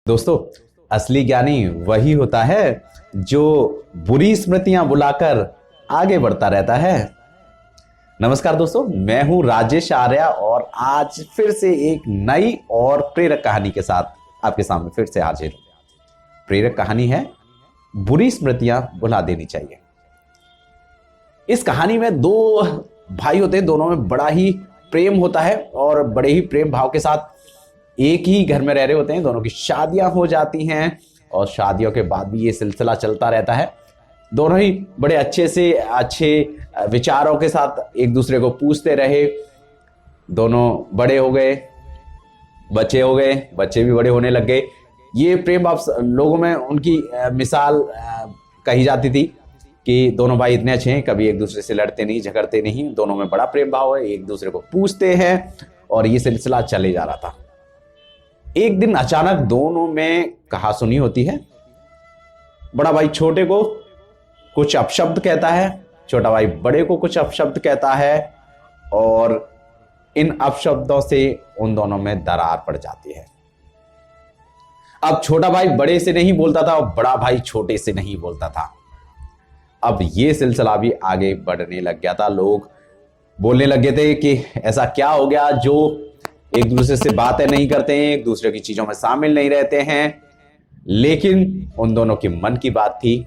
दोस्तों, असली ज्ञानी वही होता है जो बुरी स्मृतियां बुलाकर आगे बढ़ता रहता है। नमस्कार दोस्तों, मैं हूं राजेश आर्या और आज फिर से एक नई और प्रेरक कहानी के साथ आपके सामने फिर से हाजिर हूं। प्रेरक कहानी है बुरी स्मृतियां भुला देनी चाहिए। इस कहानी में दो भाई होते हैं, दोनों में बड़ा ही प्रेम होता है और बड़े ही प्रेम भाव के साथ एक ही घर में रह रहे होते हैं। दोनों की शादियां हो जाती हैं और शादियों के बाद भी ये सिलसिला चलता रहता है। दोनों ही बड़े अच्छे विचारों के साथ एक दूसरे को पूछते रहे। दोनों बड़े हो गए, बच्चे हो गए, बच्चे भी बड़े होने लग गए। ये प्रेम आप लोगों में उनकी मिसाल कही जाती थी कि दोनों भाई इतने अच्छे हैं, कभी एक दूसरे से लड़ते नहीं, झगड़ते नहीं, दोनों में बड़ा प्रेम भाव है, एक दूसरे को पूछते हैं और ये सिलसिला चले जा रहा था। एक दिन अचानक दोनों में कहासुनी होती है। बड़ा भाई छोटे को कुछ अपशब्द कहता है, छोटा भाई बड़े को कुछ अपशब्द कहता है और इन अपशब्दों से उन दोनों में दरार पड़ जाती है। अब छोटा भाई बड़े से नहीं बोलता था और बड़ा भाई छोटे से नहीं बोलता था। अब ये सिलसिला भी आगे बढ़ने लग गया था। लोग बोलने लगे थे कि ऐसा क्या हो गया जो एक दूसरे से बातें नहीं करते हैं, एक दूसरे की चीजों में शामिल नहीं रहते हैं। लेकिन उन दोनों की मन की बात थी,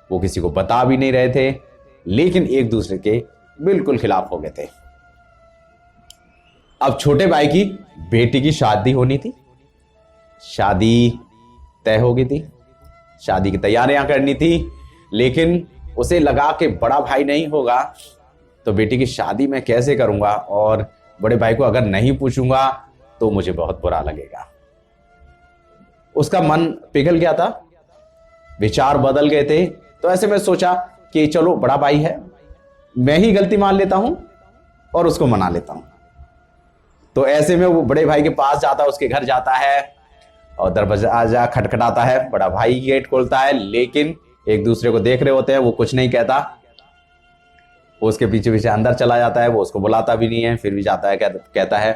वो किसी को बता भी नहीं रहे थे, लेकिन एक दूसरे के बिल्कुल खिलाफ हो गए थे। अब छोटे भाई की बेटी की शादी होनी थी, शादी तय हो गई थी, शादी की तैयारियां करनी थी, लेकिन उसे लगा कि बड़ा भाई नहीं होगा तो बेटी की शादी मैं कैसे करूंगा और बड़े भाई को अगर नहीं पूछूंगा तो मुझे बहुत बुरा लगेगा। उसका मन पिघल गया था, विचार बदल गए थे। तो ऐसे में सोचा कि चलो बड़ा भाई है, मैं ही गलती मान लेता हूं और उसको मना लेता हूं। तो ऐसे में वो बड़े भाई के पास जाता है, उसके घर जाता है और दरवाजा खटखटाता है। बड़ा भाई गेट खोलता है, लेकिन एक दूसरे को देख रहे होते हैं, वो कुछ नहीं कहता। वो उसके पीछे पीछे अंदर चला जाता है, वो उसको बुलाता भी नहीं है, फिर भी जाता है, कहता है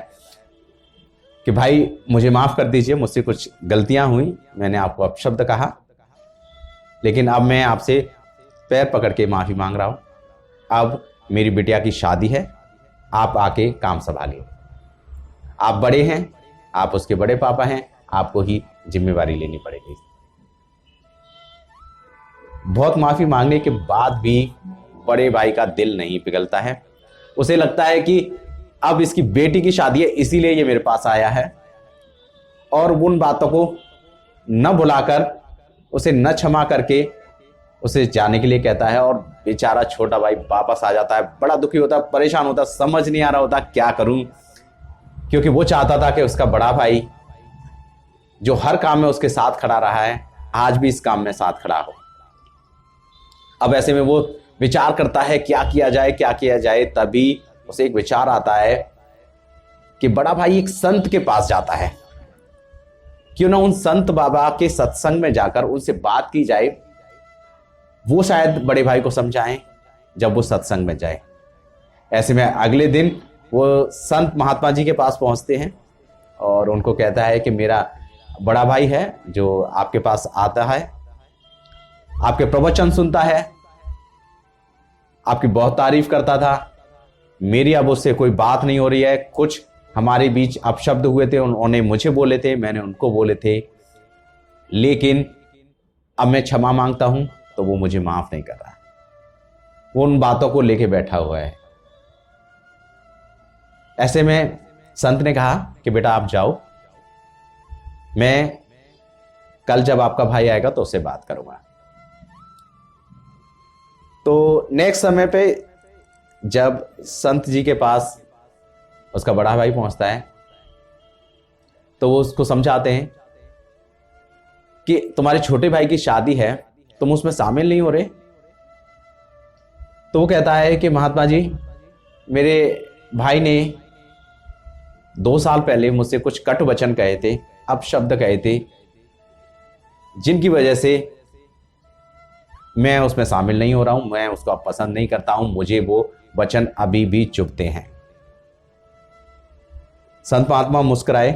कि भाई मुझे माफ कर दीजिए, मुझसे कुछ गलतियां हुई, मैंने आपको अपशब्द कहा, लेकिन अब मैं आपसे पैर पकड़ के माफी मांग रहा हूं। अब मेरी बिटिया की शादी है, आप आके काम संभालिए। आप बड़े हैं, आप उसके बड़े पापा हैं, आपको ही जिम्मेवारी लेनी पड़ेगी। बहुत माफी मांगने के बाद भी बड़े भाई का दिल नहीं पिघलता है। उसे लगता है कि अब इसकी बेटी की शादी है, इसीलिए ये मेरे पास आया है, और उन बातों को न भुलाकर, उसे न क्षमा करके उसे जाने के लिए कहता है। और बेचारा छोटा भाई वापस आ जाता है, बड़ा दुखी होता है, परेशान होता है, समझ नहीं आ रहा होता क्या करूं, क्योंकि वो चाहता था कि उसका बड़ा भाई जो हर काम में उसके साथ खड़ा रहा है, आज भी इस काम में साथ खड़ा हो। अब ऐसे में वो विचार करता है क्या किया जाए, क्या किया जाए। तभी उसे एक विचार आता है कि बड़ा भाई एक संत के पास जाता है, क्यों ना उन संत बाबा के सत्संग में जाकर उनसे बात की जाए, वो शायद बड़े भाई को समझाएं जब वो सत्संग में जाए। ऐसे में अगले दिन वो संत महात्मा जी के पास पहुंचते हैं और उनको कहता है कि मेरा बड़ा भाई है जो आपके पास आता है, आपके प्रवचन सुनता है, आपकी बहुत तारीफ करता था, मेरी अब उससे कोई बात नहीं हो रही है, कुछ हमारे बीच अपशब्द हुए थे, उन्होंने मुझे बोले थे, मैंने उनको बोले थे, लेकिन अब मैं क्षमा मांगता हूं तो वो मुझे माफ नहीं कर रहा। वो उन बातों को लेके बैठा हुआ है। ऐसे में संत ने कहा कि बेटा आप जाओ, मैं कल जब आपका भाई आएगा तो उससे बात करूंगा। तो नेक्स्ट समय पे जब संत जी के पास उसका बड़ा भाई पहुंचता है तो वो उसको समझाते हैं कि तुम्हारे छोटे भाई की शादी है, तुम उसमें शामिल नहीं हो रहे। तो वो कहता है कि महात्मा जी, मेरे भाई ने 2 साल पहले मुझसे कुछ कटु वचन कहे थे, अपशब्द कहे थे, जिनकी वजह से मैं उसमें शामिल नहीं हो रहा हूं, मैं उसको अब पसंद नहीं करता हूं, मुझे वो वचन अभी भी चुभते हैं। संत महात्मा मुस्कुराए,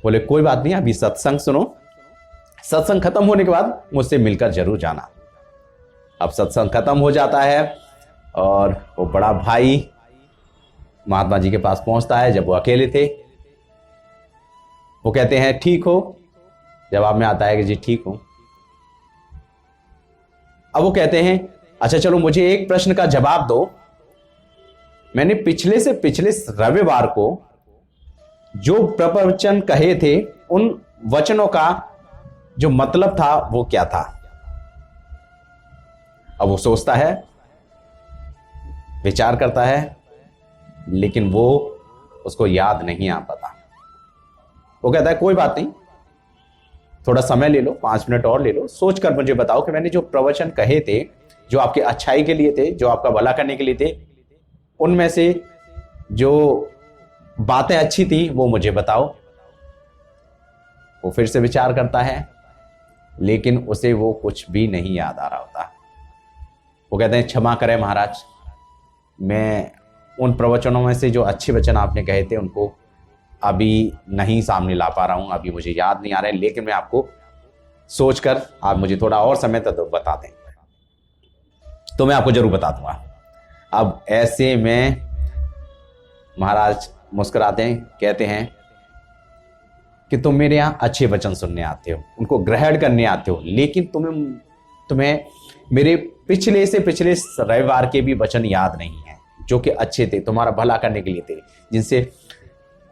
बोले कोई बात नहीं, अभी सत्संग सुनो, सत्संग खत्म होने के बाद मुझसे मिलकर जरूर जाना। अब सत्संग खत्म हो जाता है और वो बड़ा भाई महात्मा जी के पास पहुंचता है जब वो अकेले थे। वो कहते हैं ठीक हो? जवाब में आता है कि जी ठीक हूं। अब वो कहते हैं अच्छा चलो मुझे एक प्रश्न का जवाब दो, मैंने पिछले से पिछले रविवार को जो प्रवचन कहे थे उन वचनों का जो मतलब था वो क्या था? अब वो सोचता है, विचार करता है, लेकिन वो उसको याद नहीं आ पाता। वो कहता है कोई बात नहीं, थोड़ा समय ले लो, 5 मिनट और ले लो, सोचकर मुझे बताओ कि मैंने जो प्रवचन कहे थे, जो आपके अच्छाई के लिए थे, जो आपका भला करने के लिए थे, उनमें से जो बातें अच्छी थी वो मुझे बताओ। वो फिर से विचार करता है, लेकिन उसे वो कुछ भी नहीं याद आ रहा होता। वो कहते हैं क्षमा करें महाराज, मैं उन प्रवचनों में से जो अच्छे वचन आपने कहे थे उनको अभी नहीं सामने ला पा रहा हूं, अभी मुझे याद नहीं आ रहा है, लेकिन मैं आपको सोचकर आप मुझे थोड़ा और समय तक बता दें तो मैं आपको जरूर बता दूंगा। अब ऐसे में महाराज मुस्कुराते हैं, कहते हैं कि तुम मेरे यहां अच्छे वचन सुनने आते हो, उनको ग्रहण करने आते हो, लेकिन तुम्हें मेरे पिछले से पिछले रविवार के भी वचन याद नहीं है जो कि अच्छे थे, तुम्हारा भला करने के लिए थे, जिनसे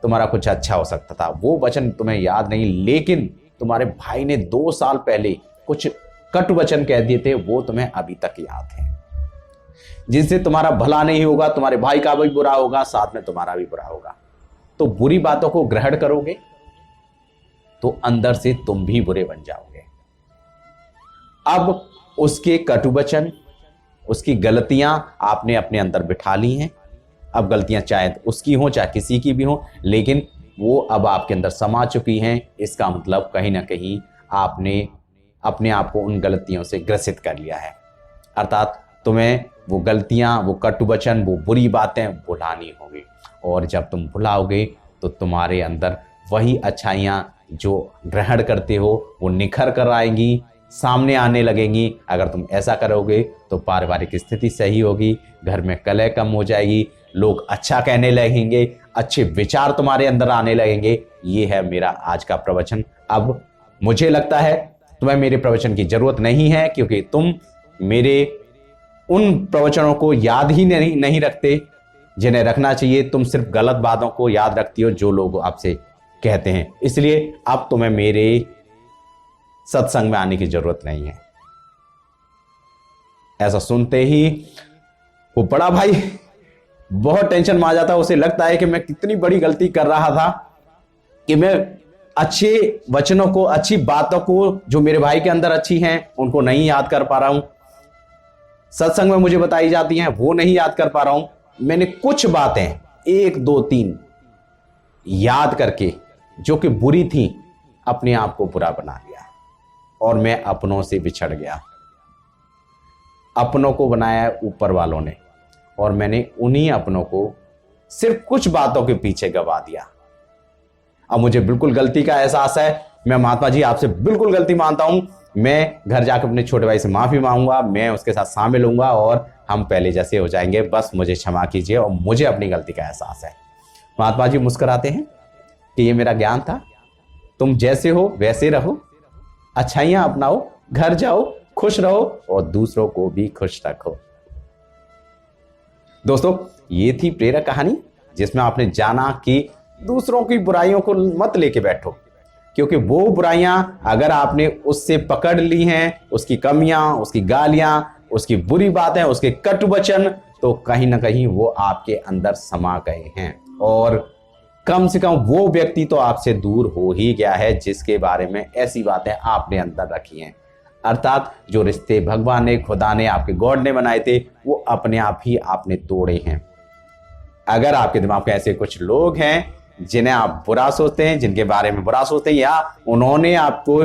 तुम्हारा कुछ अच्छा हो सकता था। वो वचन तुम्हें याद नहीं, लेकिन तुम्हारे भाई ने 2 साल पहले कुछ कटु वचन कह दिए थे, वो तुम्हें अभी तक याद है, जिनसे तुम्हारा भला नहीं होगा, तुम्हारे भाई का भी बुरा होगा, साथ में तुम्हारा भी बुरा होगा। तो बुरी बातों को ग्रहण करोगे तो अंदर से तुम भी बुरे बन जाओगे। अब उसके कटु वचन, उसकी गलतियां आपने अपने अंदर बिठा ली हैं। अब गलतियां चाहे उसकी हो चाहे किसी की भी हो, लेकिन वो अब आपके अंदर समा चुकी हैं। इसका मतलब कहीं ना कहीं आपने अपने आप को उन गलतियों से ग्रसित कर लिया है, अर्थात तुम्हें वो गलतियां, वो कटु वचन, वो बुरी बातें भुलानी होगी। और जब तुम भुलाओगे तो तुम्हारे अंदर वही अच्छाइयां जो ग्रहण करते हो वो निखर कर आएंगी, सामने आने लगेंगी। अगर तुम ऐसा करोगे तो पारिवारिक स्थिति सही होगी, घर में कलह कम हो जाएगी, लोग अच्छा कहने लगेंगे, अच्छे विचार तुम्हारे अंदर आने लगेंगे। ये है मेरा आज का प्रवचन। अब मुझे लगता है तुम्हें मेरे प्रवचन की जरूरत नहीं है, क्योंकि तुम मेरे उन प्रवचनों को याद ही नहीं रखते जिन्हें रखना चाहिए। तुम सिर्फ गलत बातों को याद रखती हो जो लोग आपसे कहते हैं, इसलिए अब तुम्हें मेरे सत्संग में आने की जरूरत नहीं है। ऐसा सुनते ही वो बड़ा भाई बहुत टेंशन में आ जाता है। उसे लगता है कि मैं कितनी बड़ी गलती कर रहा था कि मैं अच्छे वचनों को, अच्छी बातों को जो मेरे भाई के अंदर अच्छी हैं उनको नहीं याद कर पा रहा हूं, सत्संग में मुझे बताई जाती हैं वो नहीं याद कर पा रहा हूं। मैंने कुछ बातें 1 2 3 याद करके जो कि बुरी थी अपने आप को बुरा बना लिया और मैं अपनों से बिछड़ गया। अपनों को बनाया ऊपर वालों ने और मैंने उन्हीं अपनों को सिर्फ कुछ बातों के पीछे गवा दिया। अब मुझे बिल्कुल गलती का एहसास है। मैं महात्मा जी आपसे बिल्कुल गलती मानता हूं। मैं घर जाकर अपने छोटे भाई से माफी मांगूंगा, मैं उसके साथ शामिल होऊंगा और हम पहले जैसे हो जाएंगे। बस मुझे क्षमा कीजिए और मुझे अपनी गलती का एहसास है। महात्मा जी मुस्कुराते हैं कि ये मेरा ज्ञान था, तुम जैसे हो वैसे रहो, अच्छाइयां अपनाओ, घर जाओ, खुश रहो और दूसरों को भी खुश रखो। दोस्तों, ये थी प्रेरक कहानी जिसमें आपने जाना कि दूसरों की बुराइयों को मत लेके बैठो, क्योंकि वो बुराइयां अगर आपने उससे पकड़ ली हैं, उसकी कमियां, उसकी गालियां, उसकी बुरी बातें, उसके कटु वचन, तो कहीं ना कहीं वो आपके अंदर समा गए हैं और कम से कम वो व्यक्ति तो आपसे दूर हो ही गया है जिसके बारे में ऐसी बातें आपने अंदर रखी हैं। अर्थात जो रिश्ते भगवान ने, खुदा ने, आपके गॉड ने बनाए थे वो अपने आप ही आपने तोड़े हैं। अगर आपके दिमाग में ऐसे कुछ लोग हैं जिन्हें आप बुरा सोचते हैं, जिनके बारे में बुरा सोचते हैं, या उन्होंने आपको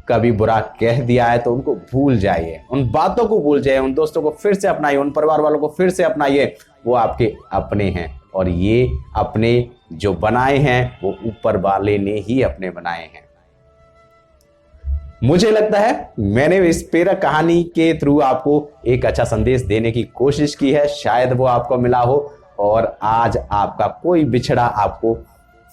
कभी बुरा कह दिया है, तो उनको भूल जाइए, उन बातों को भूल जाइए, उन दोस्तों को फिर से अपनाइए, उन परिवार वालों को फिर से अपनाइए। वो आपके अपने हैं और ये अपने जो बनाए हैं वो ऊपर वाले ने ही अपने बनाए हैं। मुझे लगता है मैंने इस प्रेरक कहानी के थ्रू आपको एक अच्छा संदेश देने की कोशिश की है, शायद वो आपको मिला हो और आज आपका कोई बिछड़ा आपको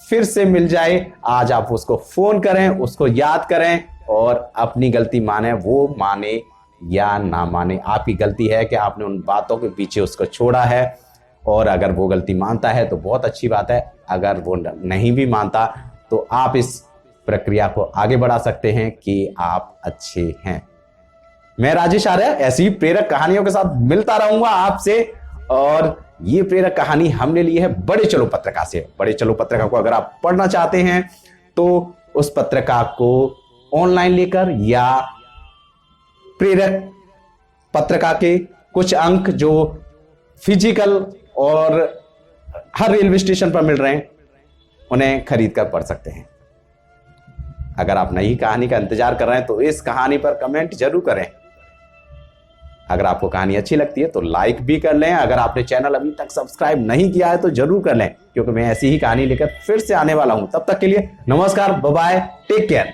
फिर से मिल जाए। आज आप उसको फोन करें, उसको याद करें और अपनी गलती माने, वो माने या ना माने, आपकी गलती है कि आपने उन बातों के पीछे उसको छोड़ा है। और अगर वो गलती मानता है तो बहुत अच्छी बात है, अगर वो नहीं भी मानता तो आप इस प्रक्रिया को आगे बढ़ा सकते हैं कि आप अच्छे हैं। मैं राजेश आर्य ऐसी ही प्रेरक कहानियों के साथ मिलता रहूंगा आपसे। और ये प्रेरक कहानी हमने ली है बड़े चलो पत्रिका से। बड़े चलो पत्रिका को अगर आप पढ़ना चाहते हैं तो उस पत्रिका को ऑनलाइन लेकर या प्रेरक पत्रिका के कुछ अंक जो फिजिकल और हर रेलवे स्टेशन पर मिल रहे हैं उन्हें खरीद कर पढ़ सकते हैं। अगर आप नई कहानी का इंतजार कर रहे हैं तो इस कहानी पर कमेंट जरूर करें। अगर आपको कहानी अच्छी लगती है तो लाइक भी कर लें। अगर आपने चैनल अभी तक सब्सक्राइब नहीं किया है तो जरूर कर लें, क्योंकि मैं ऐसी ही कहानी लेकर फिर से आने वाला हूं। तब तक के लिए नमस्कार, बाय बाय, टेक केयर।